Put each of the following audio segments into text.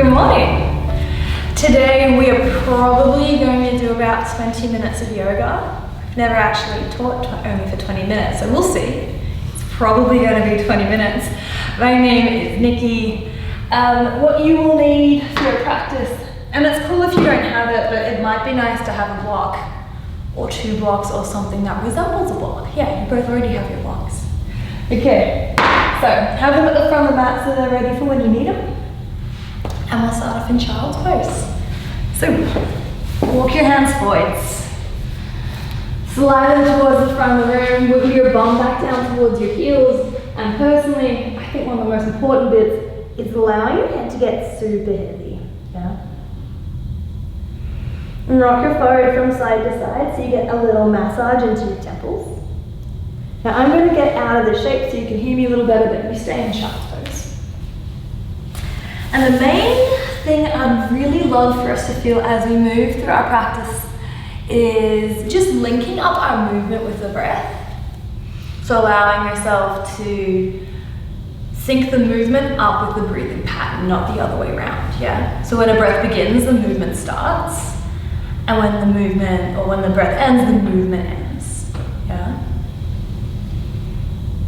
Good morning. Today we are probably going to do about 20 minutes of yoga. I've never actually taught only for 20 minutes, so we'll see. It's probably going to be 20 minutes. My name is Nikki. What you will need for your practice, and it's cool if you don't have it, but it might be nice to have a block or 2 blocks or something that resembles a block. Yeah, you both already have your blocks. Okay, so have them at the front of the mat so they're ready for when you need them. And we'll start off in child's pose. So, walk your hands forwards. Slide them towards the front of the room, wiggle your bum back down towards your heels. And personally, I think one of the most important bits is allowing your head to get super heavy. Yeah? And rock your forehead from side to side so you get a little massage into your temples. Now I'm going to get out of the shape so you can hear me a little better, but you stay in child's pose. And the main thing I'd really love for us to feel as we move through our practice is just linking up our movement with the breath. So allowing yourself to sync the movement up with the breathing pattern, not the other way around, yeah? So when a breath begins, the movement starts. And when the breath ends, the movement ends, yeah?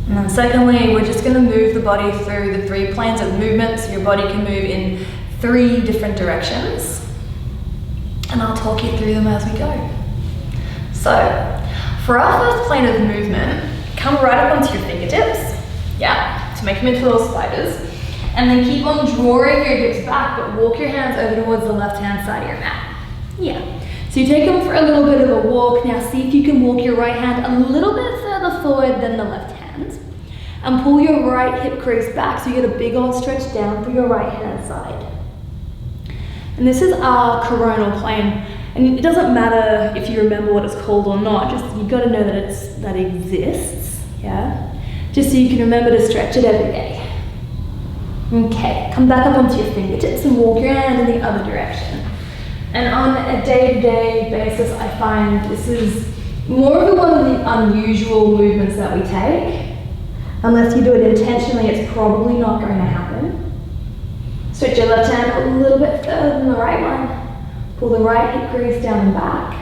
And then secondly, we're just going to move the body through the 3 planes of movement so your body can move in 3 different directions. And I'll talk you through them as we go. So, for our first plane of movement, come right up onto your fingertips, yeah, to make them into little spiders. And then keep on drawing your hips back, but walk your hands over towards the left-hand side of your mat. Yeah. So you take them for a little bit of a walk. Now see if you can walk your right hand a little bit further forward than the left hand. And pull your right hip crease back so you get a big old stretch down through your right hand side. And this is our coronal plane. And it doesn't matter if you remember what it's called or not, just you've got to know that it exists, yeah? Just so you can remember to stretch it every day. Okay, come back up onto your fingertips and walk your hand in the other direction. And on a day-to-day basis, I find this is more of one of the unusual movements that we take. Unless you do it intentionally, it's probably not going to happen. Stretch your left hand a little bit further than the right one. Pull the right hip crease down and back.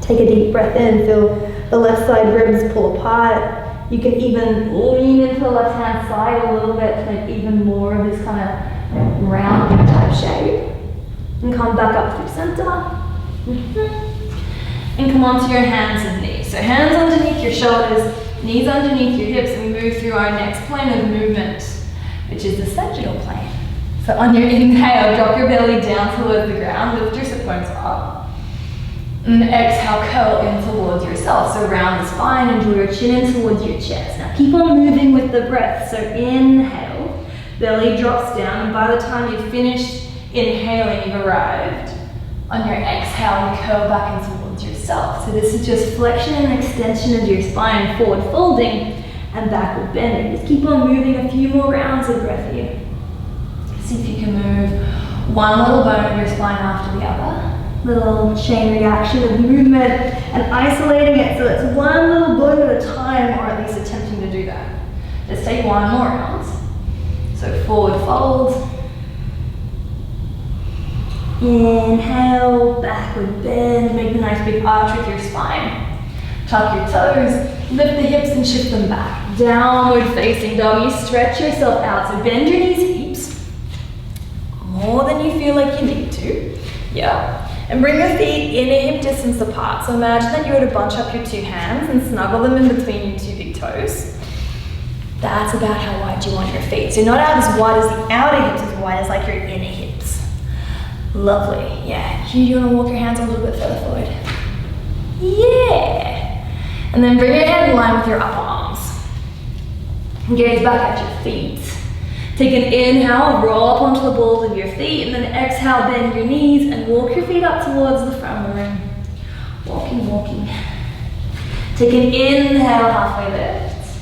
Take a deep breath in, feel the left side ribs pull apart. You can even lean into the left hand side a little bit to make even more of this kind of round type shape. And come back up through center. And come onto your hands and knees. So hands underneath your shoulders, knees underneath your hips, and we move through our next plane of movement, which is the sagittal plane. So on your inhale, drop your belly down towards the ground, lift your sit bones up. And exhale, curl in towards yourself. So round the spine and draw your chin in towards your chest. Now keep on moving with the breath. So inhale, belly drops down, and by the time you've finished inhaling, you've arrived. On your exhale, you curl back in towards yourself. So this is just flexion and extension of your spine, forward folding and backward bending. Just keep on moving a few more rounds of breath here. See if you can move one little bone of your spine after the other. Little chain reaction of movement and isolating it so it's one little bone at a time, or at least attempting to do that. Just take 1 more round. So forward fold. Inhale, backward bend, make a nice big arch with your spine. Tuck your toes, lift the hips and shift them back. Downward facing dog, you stretch yourself out. So bend your knees, heaps, more than you feel like you need to. Yeah. And bring your feet in a hip distance apart. So imagine that you were to bunch up your 2 hands and snuggle them in between your 2 big toes. That's about how wide you want your feet. So not out as wide as the outer hips, as wide as like your inner hips. Lovely, yeah. Do you want to walk your hands a little bit further forward? Yeah. And then bring your head in line with your upper arms. Gaze back at your feet. Take an inhale, roll up onto the balls of your feet, and then exhale, bend your knees and walk your feet up towards the front of the room. Walking, walking. Take an inhale, halfway lift.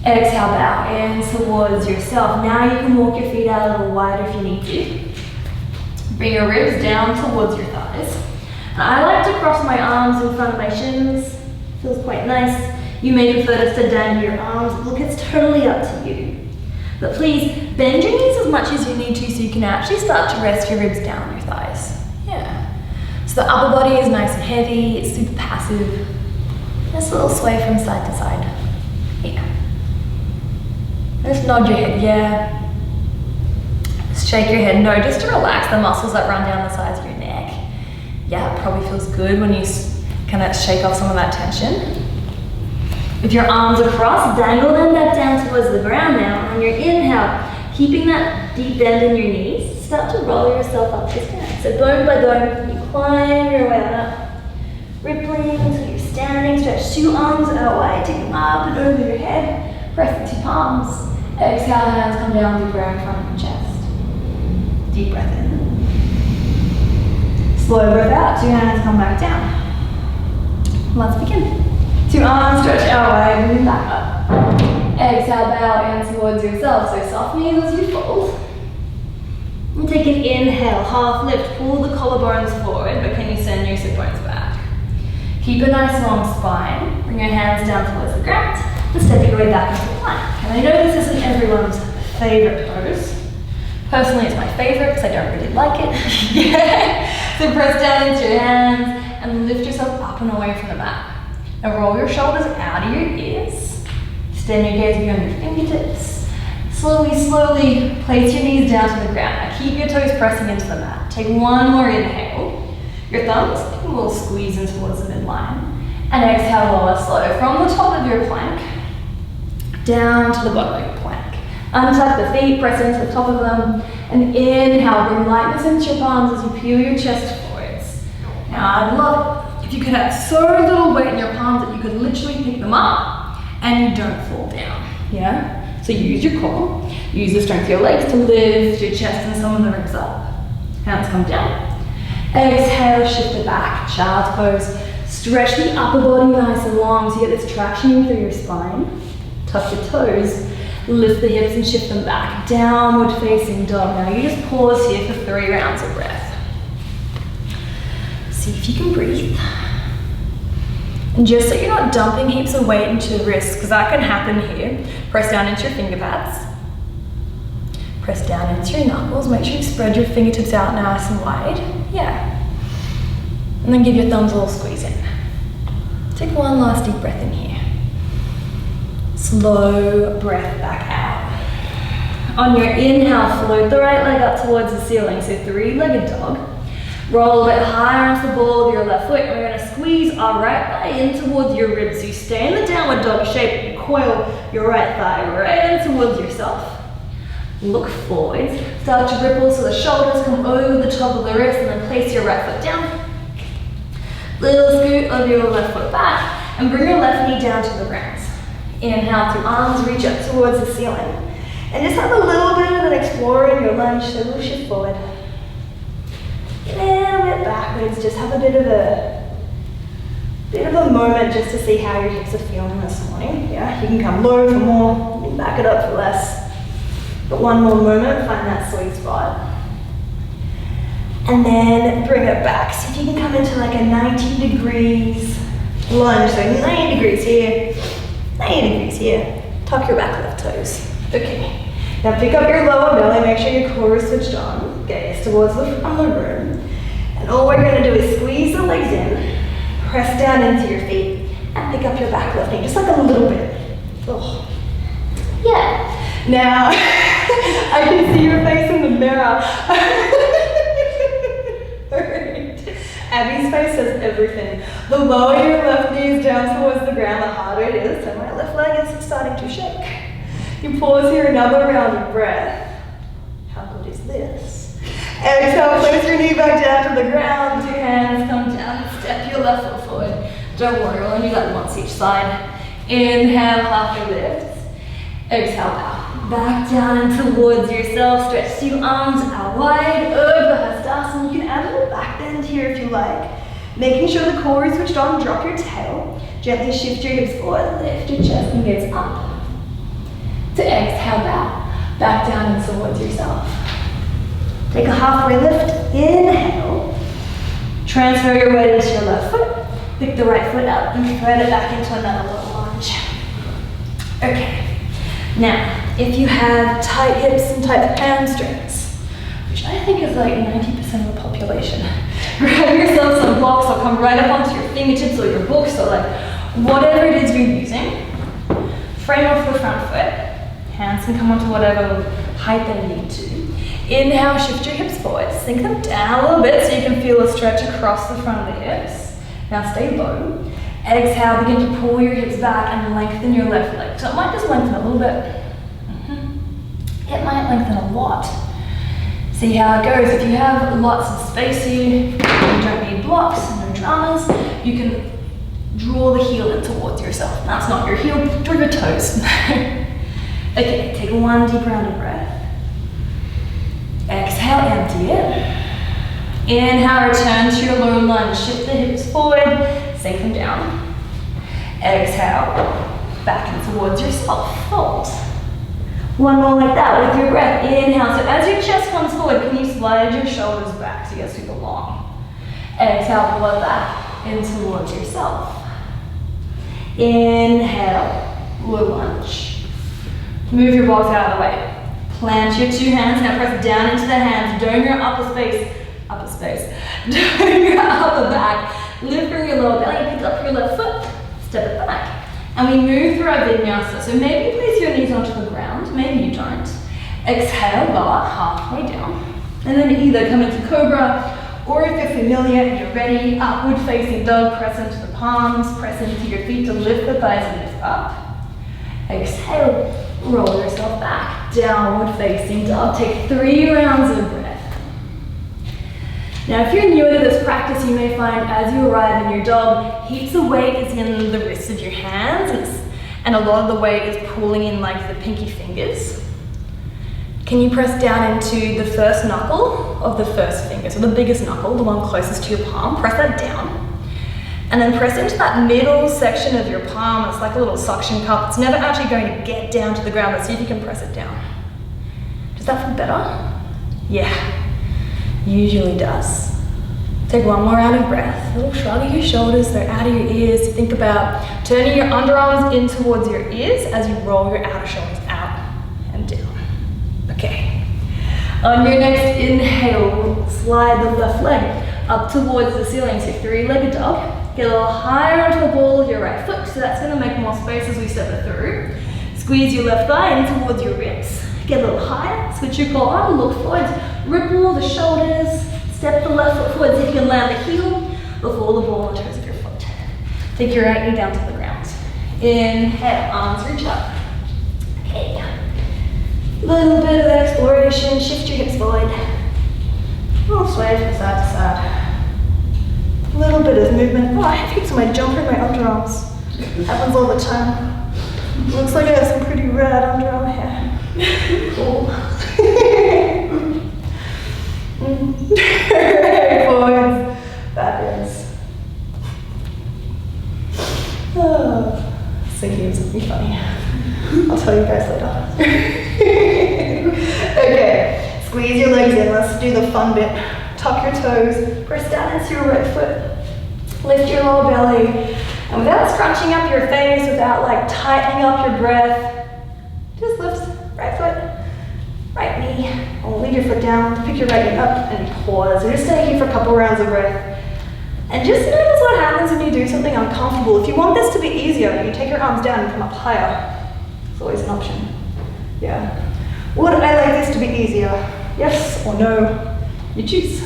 Exhale, bow in towards yourself. Now you can walk your feet out a little wider if you need to. Bring your ribs down towards your thighs. And I like to cross my arms in front of my shins. Feels quite nice. You may prefer to sit down your arms. Look, it's totally up to you. But please bend your knees as much as you need to so you can actually start to rest your ribs down on your thighs. Yeah. So the upper body is nice and heavy, it's super passive. Just a little sway from side to side. Yeah. Just nod your head, yeah. Just shake your head, no, just to relax the muscles that run down the sides of your neck. Yeah, it probably feels good when you kind of shake off some of that tension. With your arms across, dangle them back down towards the ground now. On your inhale, keeping that deep bend in your knees, start to roll yourself up to stand. So bone by bone, you climb your way on up, rippling until you're standing. Stretch 2 arms out wide, take them up and over your head. Press the 2 palms. Exhale, hands come down, deep breath in front of your chest. Deep breath in. Slow breath out, 2 hands come back down. Let's begin. 2 arms stretch out wide, moving back up. Exhale, bow in towards yourself. So soft knees as you fold. And take an inhale, half lift, pull the collarbones forward, but can you send your sit bones back? Keep a nice long spine. Bring your hands down towards the ground. And step your way back into plank. And I know this isn't everyone's favorite pose. Personally, it's my favorite because I don't really like it. Yeah. So press down into your hands and lift yourself up and away from the mat. Now roll your shoulders out of your ears. Extend your gaze beyond your fingertips. Slowly place your knees down to the ground. Now keep your toes pressing into the mat. Take 1 more inhale. Your thumbs a little squeeze in towards the midline. And exhale, lower slow. From the top of your plank, down to the bottom of your plank. Untuck the feet, press into the top of them. And inhale, bring lightness into your palms as you peel your chest forwards. Now I'd love it if you could have so little weight in your palms that you could literally pick them up and you don't fall down, yeah? So use your core, use the strength of your legs to lift your chest and some of the ribs up. Hands come down. Exhale, shift it back, child's pose. Stretch the upper body nice and long so you get this traction through your spine. Tuck your toes, lift the hips and shift them back. Downward facing dog. Now you just pause here for 3 rounds of breath. See if you can breathe. And just so you're not dumping heaps of weight into the wrists, because that can happen here, press down into your finger pads. Press down into your knuckles. Make sure you spread your fingertips out nice and wide. Yeah. And then give your thumbs a little squeeze in. Take 1 last deep breath in here. Slow breath back out. On your inhale, float the right leg up towards the ceiling. So 3-legged dog. Roll a bit higher onto the ball of your left foot. We're going to squeeze our right thigh in towards your ribs. So you stay in the downward dog shape. You coil your right thigh right in towards yourself. Look forwards. Start to ripple so the shoulders come over the top of the wrist, and then place your right foot down. Little scoot of your left foot back and bring your left knee down to the ground. Inhale through arms, reach up towards the ceiling. And just have a little bit of an explorer in your lunge, so we'll shift forward. A little bit backwards, just have a bit of a moment just to see how your hips are feeling this morning. Yeah, you can come low for more, you can back it up for less. But 1 more moment, find that sweet spot. And then bring it back. See if you can come into like a 90 degrees lunge. So 90 degrees here, 90 degrees here. Tuck your back left toes. Okay. Now pick up your lower belly, make sure your core is switched on. Gaze towards the front of the room. And all we're gonna do is squeeze the legs in, press down into your feet, and pick up your back left knee, just like a little bit. Oh. Yeah. Now, I can see your face in the mirror. Abby's face says everything. The lower your left knee is down towards the ground, the harder it is. So my left leg is starting to shake. You pause here, another round of breath. How good is this? Exhale, place your knee back down to the ground. 2 hands come down, step your left foot forward. Don't worry, we'll only do that once each side. Inhale, halfway lift. Exhale, bow. Back down and towards yourself. Stretch 2 arms out wide, Urdhva Hastasana. You can add a little back bend here if you like. Making sure the core is switched on, drop your tail. Gently shift your hips forward, lift your chest and gaze up. To exhale, bow. Back down and towards yourself. Take a halfway lift, inhale. Transfer your weight into your left foot. Pick the right foot up and thread it back into another little lunge. Okay, now If you have tight hips and tight hamstrings, which I think is like 90% of the population, grab yourself some blocks or come right up onto your fingertips or your books or like whatever it is you're using. Frame off the front foot. Hands can come onto whatever height they need to. Inhale, shift your hips forward. Sink them down a little bit so you can feel a stretch across the front of the hips. Now stay low. Exhale, begin to pull your hips back and lengthen your left leg. So it might just lengthen a little bit. It might lengthen a lot. See how it goes. If you have lots of space here, you don't need blocks, no dramas, you can draw the heel in towards yourself. That's not your heel, draw your toes. Okay, take one deep round of breath. Exhale, empty it. Inhale, return to your low lunge. Shift the hips forward, sink them down. Exhale, back and towards yourself, fold. One more like that with your breath. Inhale, so as your chest comes forward, can you slide your shoulders back so you get super long? Exhale, pull it back in towards yourself. Inhale, low lunge. Move your blocks out of the way. Plant your two hands, now press down into the hands, dome your upper space, dome your upper back, lift from your lower belly, pick up your left foot, step it back. And we move through our vinyasa. So maybe place your knees onto the ground, maybe you don't. Exhale, lower, halfway down. And then either come into cobra, or if you're familiar and you're ready, upward facing dog, press into the palms, press into your feet to lift the thighs and lift up. Exhale, roll yourself back, downward facing dog. Take 3 rounds of breath. Now if you're newer to this practice, you may find as you arrive in your dog, heaps of weight is in the wrists of your hands, and a lot of the weight is pulling in like the pinky fingers. Can you press down into the first knuckle of the first finger, so the biggest knuckle, the one closest to your palm, press that down. And then press into that middle section of your palm. It's like a little suction cup. It's never actually going to get down to the ground, but see if you can press it down. Does that feel better? Yeah, usually does. Take one more round of breath. A little shrug of your shoulders, they're out of your ears. Think about turning your underarms in towards your ears as you roll your outer shoulders out and down. Okay. On your next inhale, slide the left leg up towards the ceiling. So 3-legged dog. Get a little higher onto the ball of your right foot, so that's going to make more space as we step it through. Squeeze your left thigh in towards your ribs. Get a little higher, switch your core arm, look forwards, ripple the shoulders, step the left foot forward so you can land the heel before the ball on the toes of your foot. Take your right knee down to the ground. Inhale, arms reach up. Okay. Little bit of exploration, shift your hips forward. Little sway from side to side. A little bit of movement. Oh, I have heaps of my jumper in my underarms. Happens all the time. Looks like I have some pretty rad underarm hair. Cool. Forwards, backwards. Oh, thinking of something funny. I'll tell you guys later. Okay, squeeze your legs in. Let's do the fun bit. Tuck your toes, press down into your right foot, lift your lower belly, and without scrunching up your face, without like tightening up your breath, just lift right foot, right knee, and lead your foot down, pick your right knee up, and pause. And just stay here for a couple rounds of breath. And just notice what happens when you do something uncomfortable. If you want this to be easier, you take your arms down and come up higher. It's always an option. Yeah. Would I like this to be easier? Yes or no? You choose.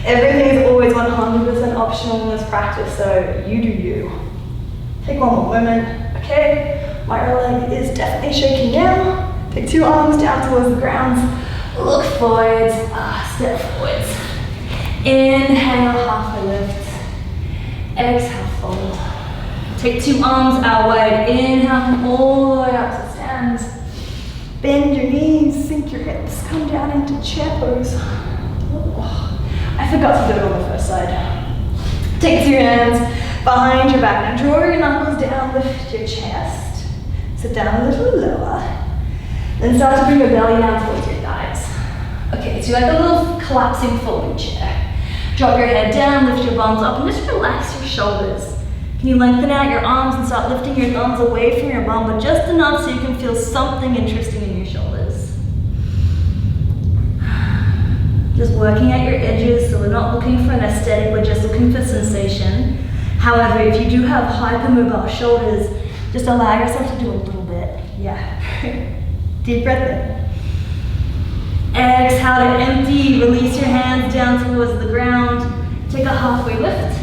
Everything is always 100% optional in this practice, so you do you. Take one more moment. Okay, my right leg is definitely shaking now. Take 2 arms down towards the ground. Look forwards, step forwards. Inhale, halfway lift. Exhale, fold. Take 2 arms out wide. Inhale, come all the way up to stand. Bend your knees, sink your hips, come down into chair pose. Oh, I forgot to do it on the first side. Take 2 hands behind your back. Now draw your knuckles down, lift your chest. Sit down a little lower. Then start to bring your belly down towards your thighs. Okay, so you're like a little collapsing folding chair. Drop your head down, lift your bums up, and just relax your shoulders. Can you lengthen out your arms and start lifting your thumbs away from your bum, but just enough so you can feel something interesting in your shoulders. Just working at your edges, so we're not looking for an aesthetic, we're just looking for sensation. However, if you do have hypermobile shoulders, just allow yourself to do a little bit. Yeah. Deep breath in. Exhale to empty, release your hands down towards the ground. Take a halfway lift.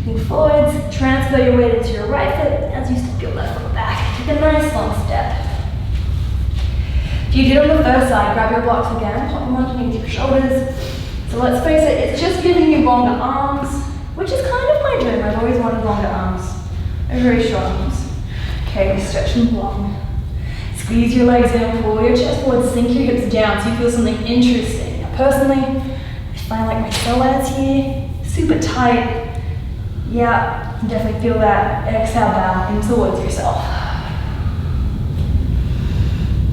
Move forwards, transfer your weight into your right foot as you step your left foot back. Take a nice long step. If you did on the first side, grab your blocks again, pop them underneath your shoulders. So let's face it, it's just giving you longer arms, which is kind of my dream. I've always wanted longer arms. They're very short arms. Okay, we stretch them long. Squeeze your legs in, pull your chest forward, sink your hips down so you feel something interesting. Now personally, I find like my psoas here, super tight. Yeah, you can definitely feel that. Exhale, bow in towards yourself.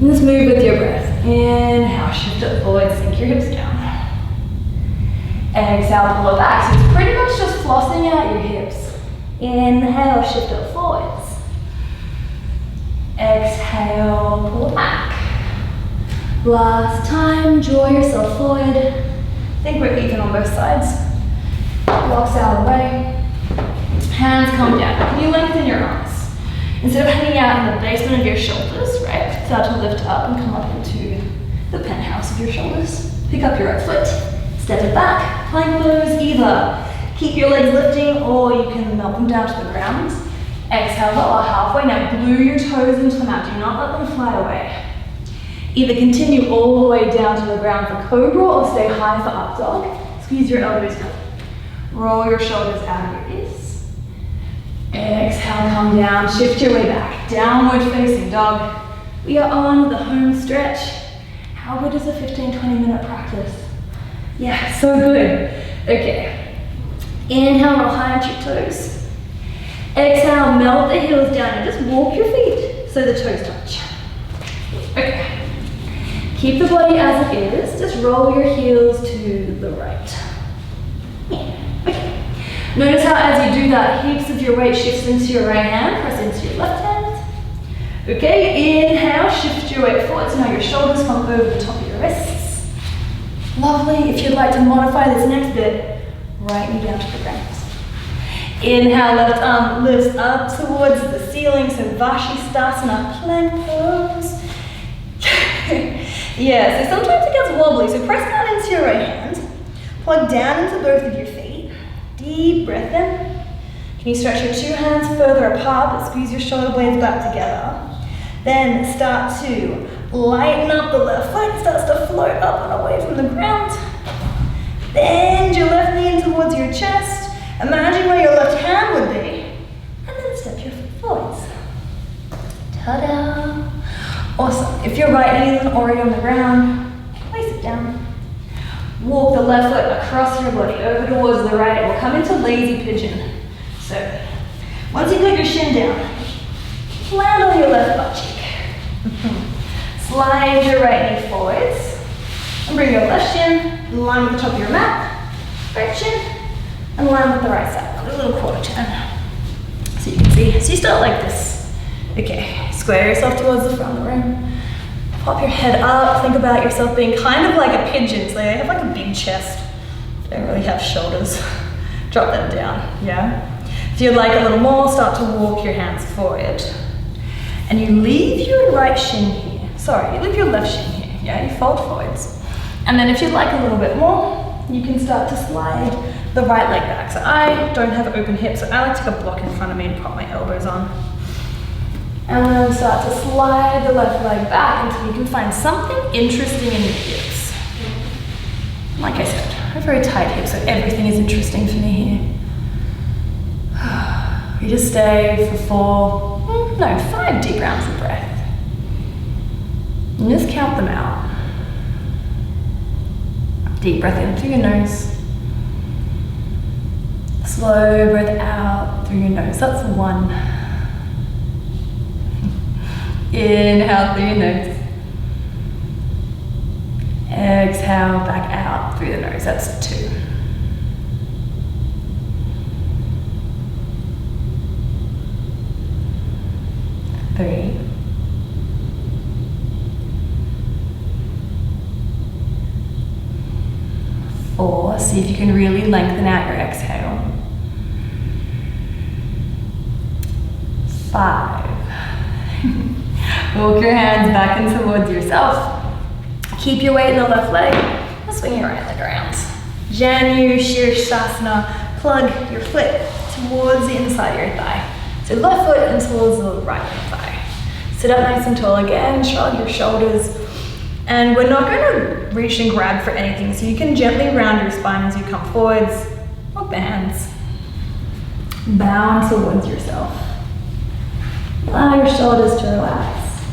And just move with your breath. Inhale, shift it forward, sink your hips down. Exhale, pull it back. So it's pretty much just flossing out your hips. Inhale, shift it forwards. Exhale, pull back. Last time, draw yourself forward. I think we're even on both sides. Blocks out of the way. Hands come down. Can you lengthen your arms? Instead of hanging out in the basement of your shoulders, right? Start to lift up and come up into the penthouse of your shoulders. Pick up your right foot, step it back, plank pose. Either keep your legs lifting or you can melt them down to the ground. Exhale, lower halfway. Now glue your toes into the mat. Do not let them fly away. Either continue all the way down to the ground for cobra or stay high for up dog. Squeeze your elbows down. Roll your shoulders out of your ears. Exhale, come down, shift your way back. Downward facing dog. We are on the home stretch. How good is a 15-20 minute practice? Yeah, so good. Okay. Inhale, roll high onto your toes. Exhale, melt the heels down and just walk your feet so the toes touch. Okay. Keep the body as it is. Just roll your heels to the right. Yeah. Okay. Notice how as you do that, heaps of your weight shifts into your right hand, press into your left hand. Okay, inhale, shift your weight forward. So now your shoulders come over the top of your wrists. Lovely. If you'd like to modify this next bit, right knee down to the ground. Inhale, left arm lifts up towards the ceiling, so Vashisthasana, plank pose. Yeah, so sometimes it gets wobbly, so press down into your right hand, plug down into both of your feet. Deep breath in. Can you stretch your two hands further apart, but squeeze your shoulder blades back together. Then start to lighten up the left foot, starts to float up and away from the ground. Bend your left knee in towards your chest. Imagine where your left hand would be. And then step your foot forwards. Ta-da! Awesome. If your right knee isn't already on the ground, place it down. Walk the left foot across your body, over towards the right. We'll come into lazy pigeon. So, once you've got your shin down, land on your left butt cheek. Slide your right knee forwards. And bring your left shin in line with the top of your mat. Right shin, and line with the right side. A little quarter turn. So you can see. So you start like this. Okay, square yourself towards the front of the room. Pop your head up, think about yourself being kind of like a pigeon. So they have like a big chest. They don't really have shoulders. Drop them down, yeah? If you'd like a little more, start to walk your hands forward. And you leave your right shin here. Sorry, you leave your left shin here, yeah? You fold forwards. And then if you'd like a little bit more, you can start to slide the right leg back. So I don't have open hips, so I like to take a block in front of me and prop my elbows on. And then start to slide the left leg back until you can find something interesting in your hips. Like I said, I have very tight hips, so everything is interesting for me here. We just stay for 5 deep rounds of breath. And just count them out. Deep breath in through your nose. Slow breath out through your nose. That's 1. Inhale through your nose. Exhale back out through the nose. That's 2. See if you can really lengthen out your exhale. 5. Walk your hands back and towards yourself. Keep your weight in the left leg and swing your right leg around. Janu Shirshasana, plug your foot towards the inside of your thigh. So left foot and towards the right thigh. Sit up nice and tall again, shrug your shoulders. And we're not going to reach and grab for anything, so you can gently round your spine as you come forwards. Walk the hands. Bow towards yourself. Allow your shoulders to relax.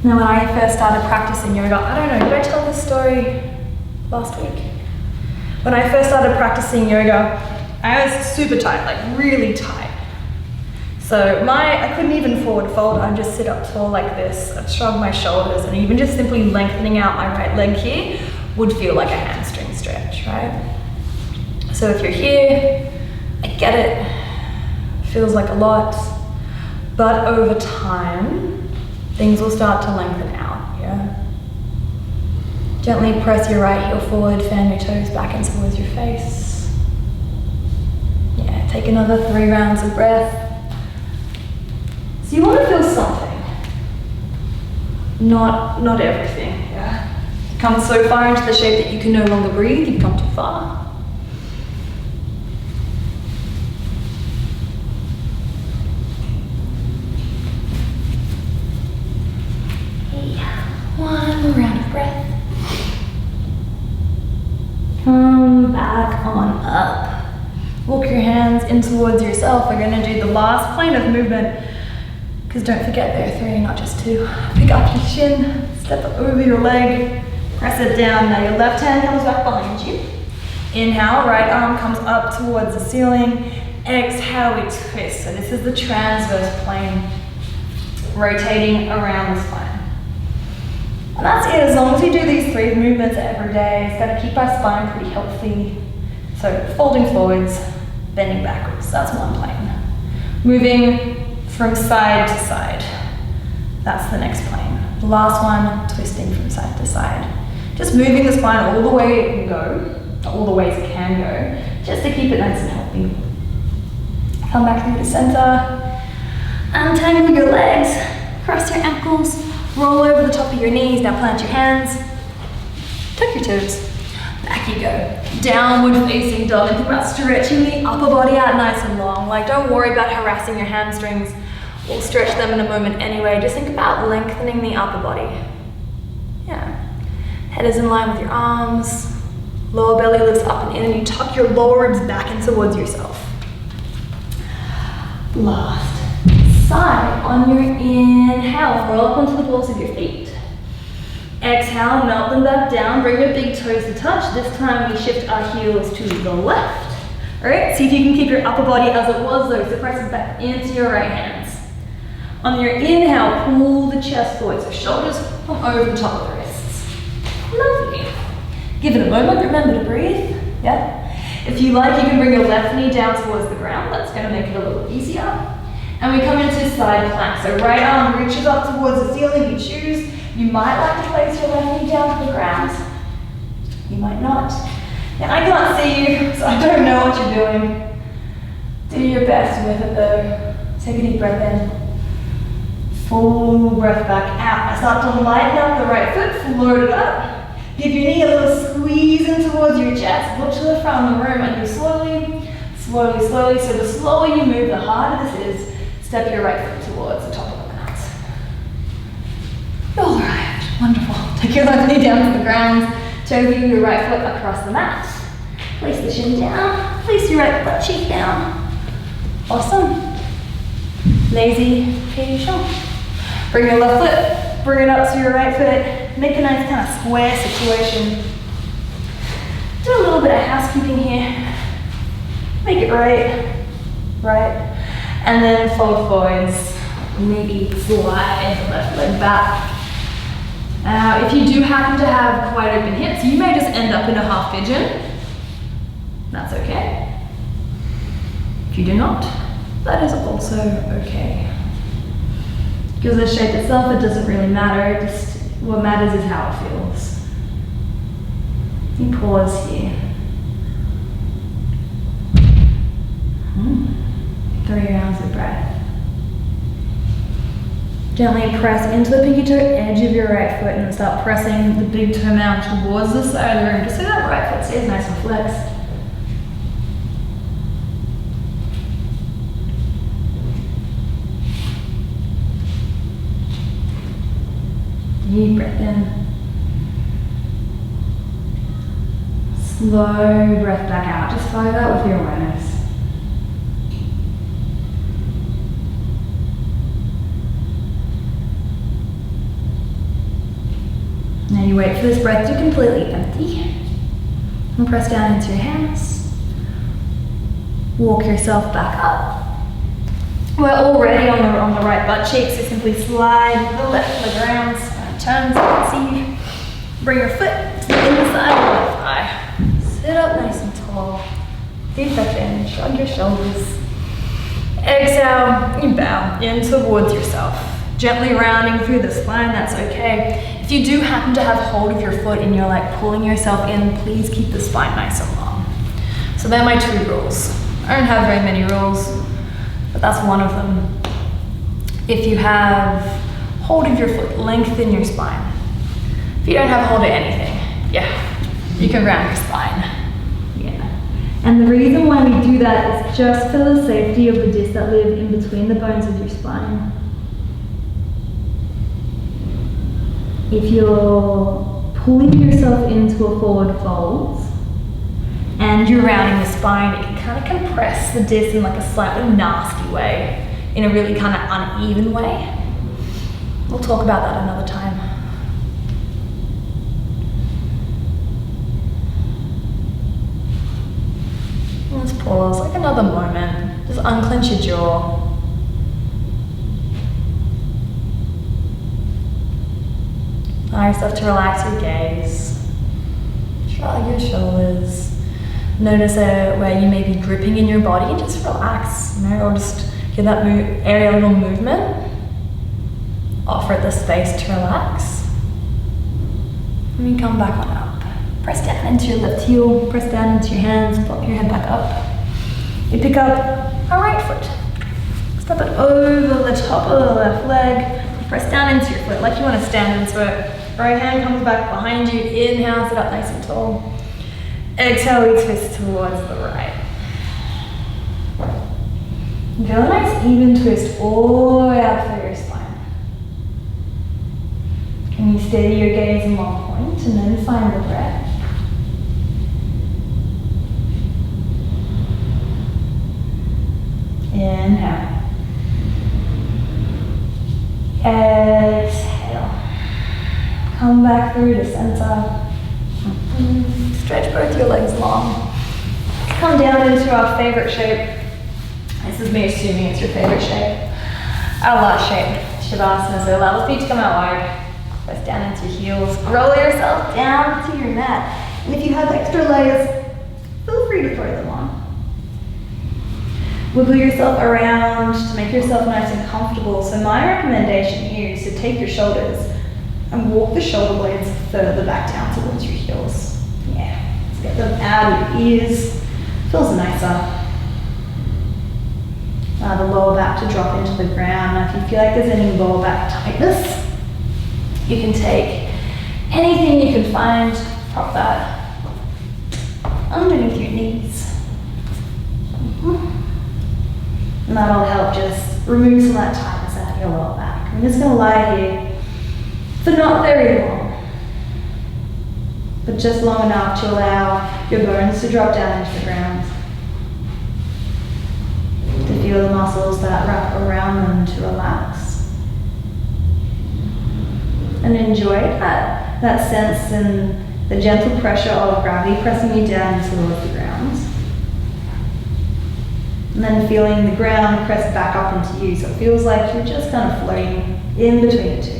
Now when I first started practicing yoga, I don't know, did I tell this story last week? When I first started practicing yoga, I was super tight, like really tight. So I couldn't even forward fold, I'd just sit up tall like this, I'd shrug my shoulders, and even just simply lengthening out my right leg here would feel like a hamstring stretch, right? So if you're here, I get it, feels like a lot, but over time, things will start to lengthen out, yeah? Gently press your right heel forward, fan your toes back and towards your face. Yeah, take another 3 rounds of breath. So you want to feel something, not everything, yeah? Come so far into the shape that you can no longer breathe, you've come too far. One more round of breath. Come back on up. Walk your hands in towards yourself. We're going to do the last plane of movement, because don't forget there are 3, not just 2. Pick up your shin, step over your leg, press it down. Now your left hand comes back behind you. Inhale, right arm comes up towards the ceiling. Exhale, we twist. So this is the transverse plane, rotating around the spine. And that's it. As long as we do these 3 movements every day, it's going to keep our spine pretty healthy. So folding forwards, bending backwards. That's one plane. Moving from side to side. That's the next plane. The last one, twisting from side to side. Just moving the spine all the way it can go, all the ways it can go, just to keep it nice and healthy. Come back through the center. Untangle your legs, cross your ankles. Roll over the top of your knees, now plant your hands, tuck your toes, back you go. Downward facing dog, and think about stretching the upper body out nice and long. Like, don't worry about harassing your hamstrings. We'll stretch them in a moment anyway. Just think about lengthening the upper body. Yeah. Head is in line with your arms, lower belly lifts up and in, and you tuck your lower ribs back and towards yourself. Last. Side. On your inhale, roll up onto the balls of your feet. Exhale, melt them back down, bring your big toes to touch. This time we shift our heels to the left. All right, see if you can keep your upper body as it was though, so press it back into your right hands. On your inhale, pull the chest forward, so shoulders come over the top of the wrists. Lovely. Give it a moment, remember to breathe, yeah? If you like, you can bring your left knee down towards the ground. That's gonna make it a little easier. And we come into side plank. So right arm reaches up towards the ceiling, you choose. You might like to place your left knee down to the ground. You might not. Now I can't see you, so I don't know what you're doing. Do your best with it though. Take a deep breath in. Full breath back out. I start to lighten up the right foot, float it up. Give your knee a little squeeze in towards your chest. Look to the front of the room and do slowly, slowly, slowly. So the slower you move, the harder this is. Step your right foot towards the top of the mat. All right, wonderful. Take your left knee down to the ground. Toe your right foot across the mat. Place the shin down. Place your right butt cheek down. Awesome. Lazy Pigeon. Bring your left foot, bring it up to your right foot. Make a nice kind of square situation. Do a little bit of housekeeping here. Make it right, right. And then fold forwards, maybe slide the left leg back. If you do happen to have quite open hips, you may just end up in a half pigeon. That's okay. If you do not, that is also okay. Because the shape itself, it doesn't really matter. Just what matters is how it feels. You pause here. 3 rounds of breath. Gently press into the pinky toe edge of your right foot and start pressing the big toe mound towards the side of the room, just so that right foot stays nice and flexed. Deep breath in. Slow breath back out. Just follow that with your awareness. Now you wait for this breath to completely empty. And press down into your hands. Walk yourself back up. We're already on the right butt cheek, so simply slide the left leg around, turn so you can see you. Bring your foot to the inside of the thigh. Sit up nice and tall. Deep breath in, shrug your shoulders. Exhale, you bow in towards yourself. Gently rounding through the spine, that's okay. If you do happen to have hold of your foot and you're like pulling yourself in, please keep the spine nice and long. So they're my 2 rules. I don't have very many rules, but that's one of them. If you have hold of your foot, lengthen your spine. If you don't have hold of anything, yeah, you can round your spine. Yeah. And the reason why we do that is just for the safety of the discs that live in between the bones of your spine. If you're pulling yourself into a forward fold and you're rounding the spine, it can kind of compress the disc in like a slightly nasty way, in a really kind of uneven way. We'll talk about that another time. Let's pause, like another moment. Just unclench your jaw. Allow yourself to relax your gaze. Shrug your shoulders. Notice where you may be gripping in your body and just relax, or just give that area a little movement. Offer it the space to relax. And you come back on up. Press down into your left heel, press down into your hands, pop your head back up. You pick up a right foot. Step it over the top of the left leg. Press down into your foot like you want to stand into it. Right hand comes back behind you. Inhale, sit up nice and tall. Exhale, we twist towards the right. Feel a nice even twist all the way out through your spine. Can you steady your gaze in one point and then find the breath? Inhale. Exhale. Come back through to center. Stretch both your legs long. Come down into our favorite shape. This is me assuming it's your favorite shape. Our last shape, Shavasana. So allow the feet to come out wide. Press down into your heels. Roll yourself down to your mat. And if you have extra layers, feel free to throw them on. Wiggle yourself around to make yourself nice and comfortable. So my recommendation here is to take your shoulders and walk the shoulder blades further back down towards your heels. Yeah, let's get them out of your ears. Feels nicer. Allow the lower back to drop into the ground. Now if you feel like there's any lower back tightness, you can take anything you can find, prop that underneath your knees. And that'll help just remove some of that tightness out of your lower back. I'm just going to lie here for not very long, but just long enough to allow your bones to drop down into the ground. To feel the muscles that wrap around them to relax. And enjoy that sense and the gentle pressure of gravity pressing you down towards the ground. And then feeling the ground press back up into you, so it feels like you're just kind of floating in between the two.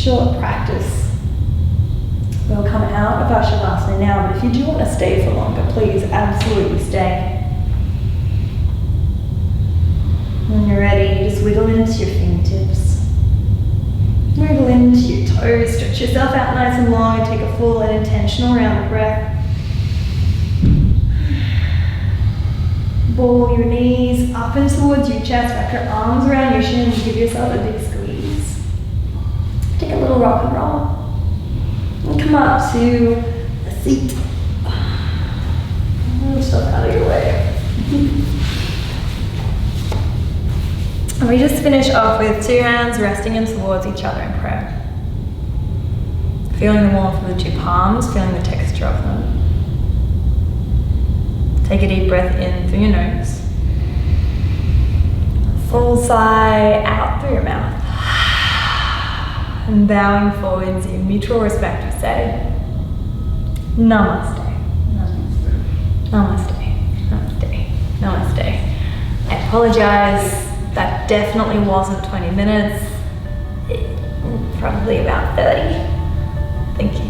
short practice. We'll come out of our Shavasana now, but if you do want to stay for longer, please absolutely stay. When you're ready, just wiggle into your fingertips. Wiggle into your toes, stretch yourself out nice and long, and take a full and intentional round of breath. Ball your knees up and towards your chest, wrap your arms around your shins, give yourself a big squeeze. Take a little rock and roll. And come up to a seat. Move stuff out of your way. And we just finish off with 2 hands resting in towards each other in prayer. Feeling the warmth of the 2 palms, feeling the texture of them. Take a deep breath in through your nose. Full sigh out through your mouth. And bowing forwards in mutual respect, we say, Namaste. Namaste. Namaste. Namaste. I apologize, that definitely wasn't 20 minutes. Probably about 30. Thank you.